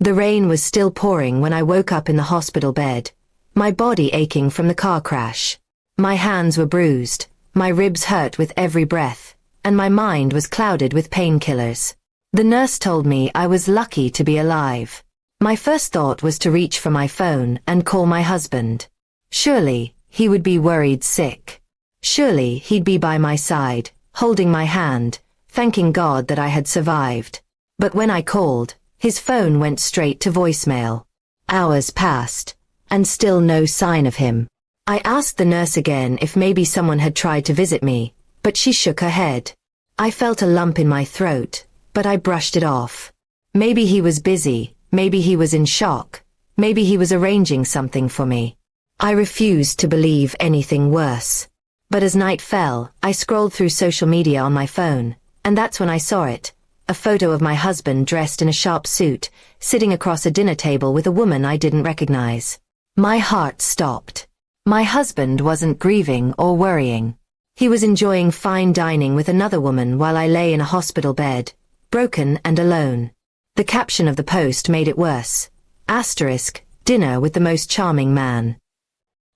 The rain was still pouring when I woke up in the hospital bed, my body aching from the car crash. My hands were bruised, my ribs hurt with every breath, and my mind was clouded with painkillers. The nurse told me I was lucky to be alive. My first thought was to reach for my phone and call my husband. Surely, he would be worried sick. Surely, he'd be by my side, holding my hand, thanking God that I had survived. But when I called, his phone went straight to voicemail. Hours passed, and still no sign of him. I asked the nurse again if maybe someone had tried to visit me, but she shook her head. I felt a lump in my throat, but I brushed it off. Maybe he was busy, maybe he was in shock, maybe he was arranging something for me. I refused to believe anything worse. But as night fell, I scrolled through social media on my phone, and that's when I saw it. A photo of my husband dressed in a sharp suit, sitting across a dinner table with a woman I didn't recognize. My heart stopped. My husband wasn't grieving or worrying. He was enjoying fine dining with another woman while I lay in a hospital bed, broken and alone. The caption of the post made it worse. Asterisk, dinner with the most charming man.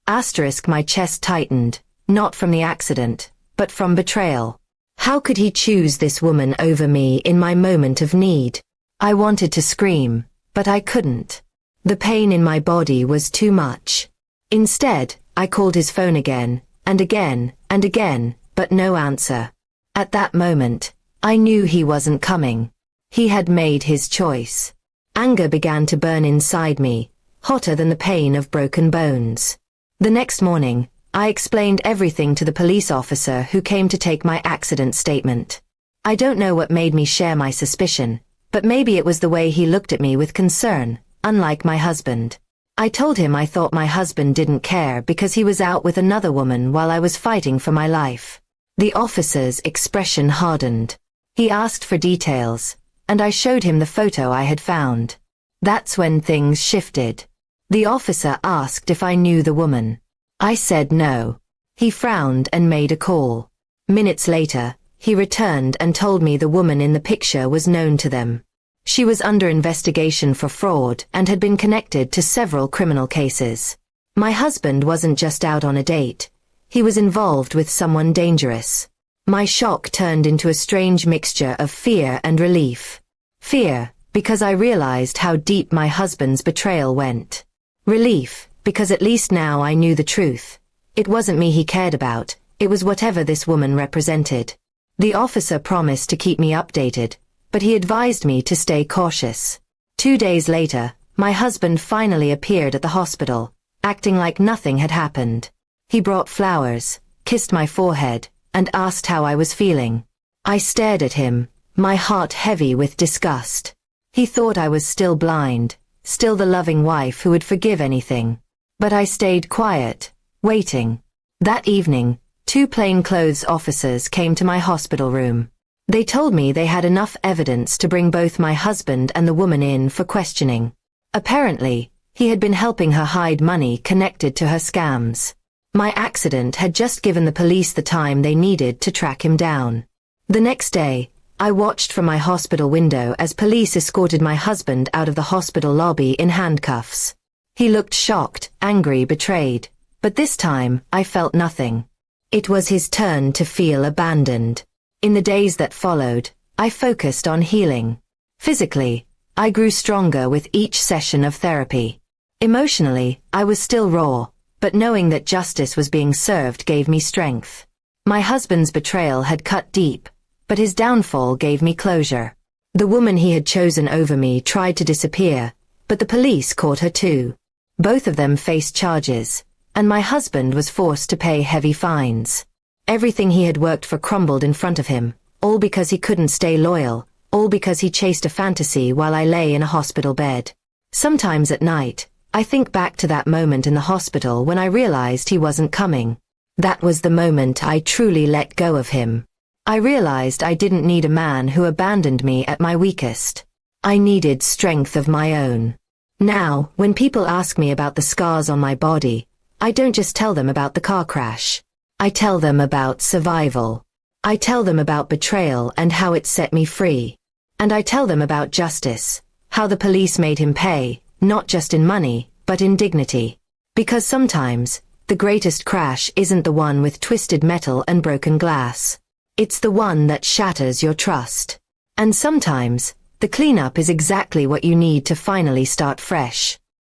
Asterisk, my chest tightened, not from the accident, but from betrayal. How could he choose this woman over me in my moment of need? I wanted to scream, but I couldn't. The pain in my body was too much. Instead, I called his phone again, and again, and again, but no answer. At that moment, I knew he wasn't coming. He had made his choice. Anger began to burn inside me, hotter than the pain of broken bones. The next morning, I explained everything to the police officer who came to take my accident statement. I don't know what made me share my suspicion, but maybe it was the way he looked at me with concern, unlike my husband. I told him I thought my husband didn't care because he was out with another woman while I was fighting for my life. The officer's expression hardened. He asked for details, and I showed him the photo I had found. That's when things shifted. The officer asked if I knew the woman. I said no. He frowned and made a call. Minutes later, he returned and told me the woman in the picture was known to them. She was under investigation for fraud and had been connected to several criminal cases. My husband wasn't just out on a date. He was involved with someone dangerous. My shock turned into a strange mixture of fear and relief. Fear, because I realized how deep my husband's betrayal went. Relief, because at least now I knew the truth. It wasn't me he cared about, it was whatever this woman represented. The officer promised to keep me updated, but he advised me to stay cautious. 2 days later, my husband finally appeared at the hospital, acting like nothing had happened. He brought flowers, kissed my forehead, and asked how I was feeling. I stared at him, my heart heavy with disgust. He thought I was still blind, still the loving wife who would forgive anything. But I stayed quiet, waiting. That evening, 2 plainclothes officers came to my hospital room. They told me they had enough evidence to bring both my husband and the woman in for questioning. Apparently, he had been helping her hide money connected to her scams. My accident had just given the police the time they needed to track him down. The next day, I watched from my hospital window as police escorted my husband out of the hospital lobby in handcuffs. He looked shocked, angry, betrayed, but this time, I felt nothing. It was his turn to feel abandoned. In the days that followed, I focused on healing. Physically, I grew stronger with each session of therapy. Emotionally, I was still raw, but knowing that justice was being served gave me strength. My husband's betrayal had cut deep, but his downfall gave me closure. The woman he had chosen over me tried to disappear, but the police caught her too. Both of them faced charges, and my husband was forced to pay heavy fines. Everything he had worked for crumbled in front of him, all because he couldn't stay loyal, all because he chased a fantasy while I lay in a hospital bed. Sometimes at night, I think back to that moment in the hospital when I realized he wasn't coming. That was the moment I truly let go of him. I realized I didn't need a man who abandoned me at my weakest. I needed strength of my own. Now, when people ask me about the scars on my body, I don't just tell them about the car crash. I tell them about survival. I tell them about betrayal and how it set me free. And I tell them about justice, How the police made him pay, not just in money, but in dignity. Because sometimes, the greatest crash isn't the one with twisted metal and broken glass. It's the one that shatters your trust. And sometimes, the cleanup is exactly what you need to finally start fresh.